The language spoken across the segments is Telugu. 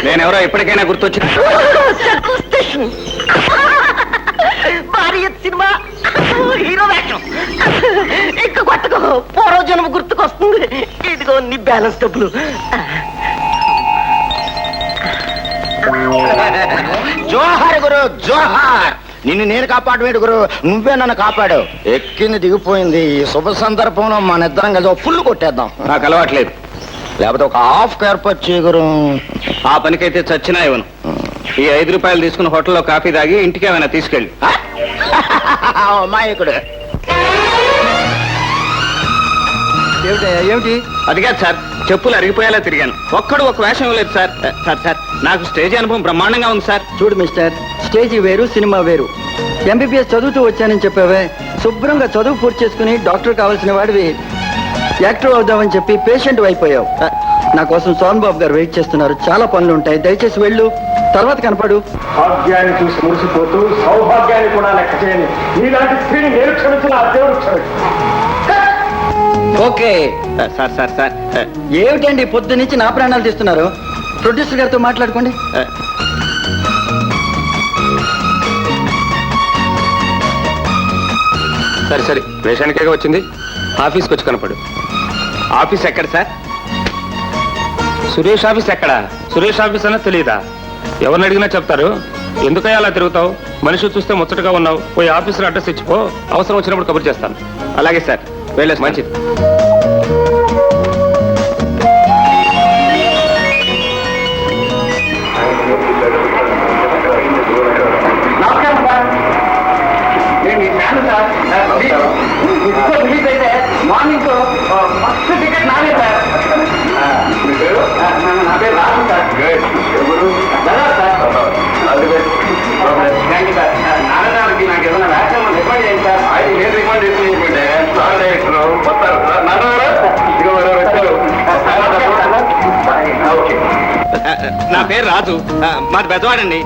నేనెవరో ఇప్పటికైనా గుర్తొచ్చిన భారీ సినిమా హీరో వేషం ఇంకా కొట్టకు పూర్వజన్మ గుర్తుకొస్తుంది. ఇదిగో నీ బ్యాలెన్స్ డబ్బులు. జోహార్ గురు జోహార్. నిన్ను నేను కాపాడవేడు గురు, నువ్వే నన్ను కాపాడు. ఎక్కింది దిగిపోయింది. ఈ శుభ సందర్భంలో మన ఇద్దరం కలిసి ఫుల్ కొట్టేద్దాం. నాకు అలవాట్లేదు. లేకపోతే ఒక హాఫ్ ఏర్పాటు చేయగురు. ఆ పనికైతే చచ్చినా ఇవ్వను. ఈ 5 రూపాయలు తీసుకుని హోటల్లో కాఫీ తాగి ఇంటికి ఏమైనా తీసుకెళ్ళి. మాయకుడు ఏమిటి? అది కాదు సార్, చెప్పులు అరిగిపోయేలా తిరిగాను. ఒక్కడు ఒక వేషం ఇవ్వలేదు సార్. సార్ నాకు స్టేజ్ అనుభవం బ్రహ్మాండంగా ఉంది సార్. చూడు మిస్టర్, స్టేజ్ వేరు సినిమా వేరు. ఎంబీబీఎస్ చదువుతూ వచ్చానని చెప్పావే, శుభ్రంగా చదువు పూర్తి చేసుకుని డాక్టర్ కావాల్సిన వాడివి యాక్టర్ అవుదామని చెప్పి పేషెంట్ అయిపోయావు. నా కోసం సోన్ బాబు గారు వెయిట్ చేస్తున్నారు. చాలా పనులు ఉంటాయి, దయచేసి వెళ్ళు, తర్వాత కనపడు. భాగ్యాన్ని చూసి మురిసిపోతూ సౌభాగ్యాన్ని కూడా లెక్క చేయని నీలాంటి స్త్రీని నేను క్షమించిన ఆ దేవుడు క్షమించు. ఓకే సార్ సార్ సార్ ఏమిటండి పొద్దు నుంచి నా ప్రాణాలు తీస్తున్నారు? ప్రొడ్యూసర్ గారితో మాట్లాడుకోండి. సరే సరే, వేషానికే వచ్చింది. ఆఫీస్కి వచ్చి కనపడు. ఆఫీస్ ఎక్కడ సార్? సురేష్ ఆఫీస్ ఎక్కడ? సురేష్ ఆఫీస్ అన్నా తెలియదా? ఎవరిని అడిగినా చెప్తారు. ఎందుకయ్యా అలా తిరుగుతావు? మనిషి చూస్తే ముచ్చటగా ఉన్నావు. పోయి ఆఫీసులో అడ్రస్ ఇచ్చిపో, అవసరం వచ్చినప్పుడు కబుర్ చేస్తాను. అలాగే సార్, వెళ్ళేసి. మంచిది. మార్నింగ్ ఫస్ట్ టికెట్ నాదే సార్. నా పేరు రాజు సార్. నాన్నగారికి నాకు ఏదైనా వ్యాఖ్యానం రికమెండ్ చేయండి సార్. అది నేను రికమెండ్ చేస్తుంటే నా పేరు రాజు, మాది బెజవాడండి.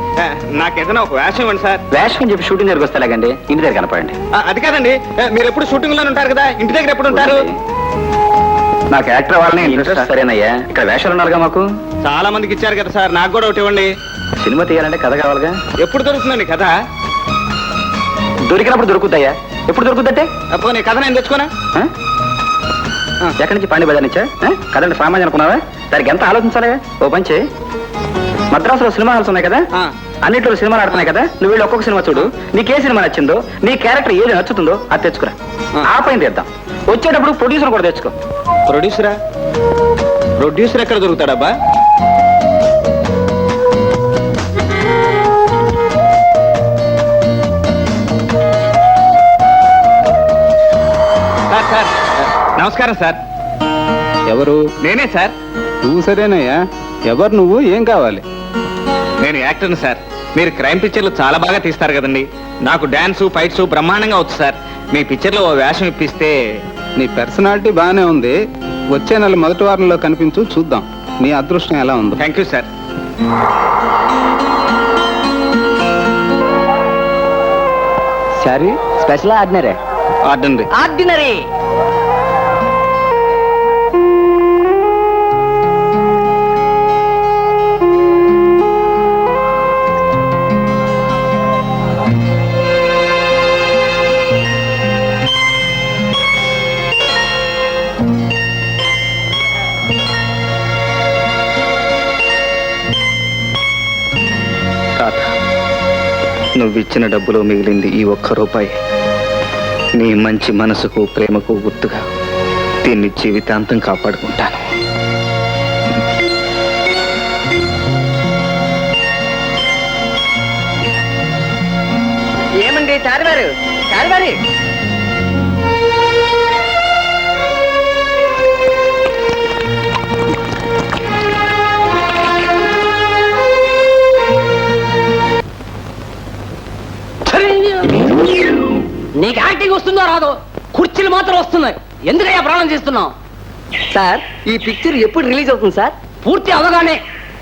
నాకేదైనా ఒక వేషం ఇవ్వండి సార్. వేషం చెప్పి షూటింగ్ దగ్గరికి వస్తాలేకండి, ఇంటి దగ్గర కనపడండి. అది కాదండి, మీరు ఎప్పుడు షూటింగ్ లోనే ఉంటారు కదా, ఇంటి దగ్గర ఎప్పుడు ఉంటారు? నాకు యాక్టర్ వాళ్ళని ఇంట్రెస్ట్. సరేనయ్యా, ఇక్కడ వేషాలు ఉన్నారుగా మాకు. చాలా మందికి ఇచ్చారు కదా సార్, నాకు కూడా ఒకటి ఇవ్వండి. సినిమా తీయాలంటే కథ కావాలిగా. ఎప్పుడు దొరుకుతుందండి కథ? దొరికినప్పుడు దొరుకుతాయా? ఎప్పుడు దొరుకుతుందంటే పోనీ కథ నేను తెచ్చుకోనా? ఎక్కడి నుంచి? పాండి బజార్ నుంచా? కదండి సామాన్యం అనుకున్నావా? దానికి ఎంత ఆలోచించాలి. ఓ పంచి, మద్రాసులో సినిమా హాల్స్ ఉన్నాయి కదా, అన్నింటిలో సినిమాలు ఆడుతున్నాయి కదా, నువ్వు వీళ్ళు ఒక్కొక్క సినిమా చూడు, నీకే సినిమా నచ్చిందో, నీ క్యారెక్టర్ ఏది నచ్చుతుందో అది తెచ్చుకురా. ఆ పైన తెద్దాం. వచ్చేటప్పుడు ప్రొడ్యూసర్ కూడా తెచ్చుకో. ప్రొడ్యూసరా? ప్రొడ్యూసర్ ఎక్కడ దొరుకుతాడబ్బా? సార్, నమస్కారం సార్. ఎవరు? నేనే సార్. నువ్వు సరేనయ్యా. ఎవరు నువ్వు? ఏం కావాలి? నేను యాక్టర్ని సార్. మీరు క్రైమ్ పిక్చర్లు చాలా బాగా తీస్తారు కదండి. నాకు డాన్సు ఫైట్స్ బ్రహ్మాండంగా వచ్చు సార్. మీ పిక్చర్లో ఓ వేషం ఇప్పిస్తే. నీ పర్సనాలిటీ బాగానే ఉంది. వచ్చే నెల మొదటి వారంలో కనిపించు, చూద్దాం నీ అదృష్టం ఎలా ఉందో. Thank you sir. Sorry, special ordinary? Ordinary. Ordinary. నువ్విచ్చిన డబ్బులో మిగిలింది ఈ 1 రూపాయి. నీ మంచి మనసుకు ప్రేమకు గుర్తుగా దీన్ని జీవితాంతం కాపాడుకుంటాను. ఏమండి చారివారు? చారివారి నీకు యాక్టింగ్ వస్తుందో రాదో, కుర్చీలు మాత్రం వస్తున్నాయి. ఎందుకయ్యా ప్రాణం చేస్తున్నావు? సార్, ఈ పిక్చర్ ఎప్పుడు రిలీజ్ అవుతుంది సార్? పూర్తి అవగానే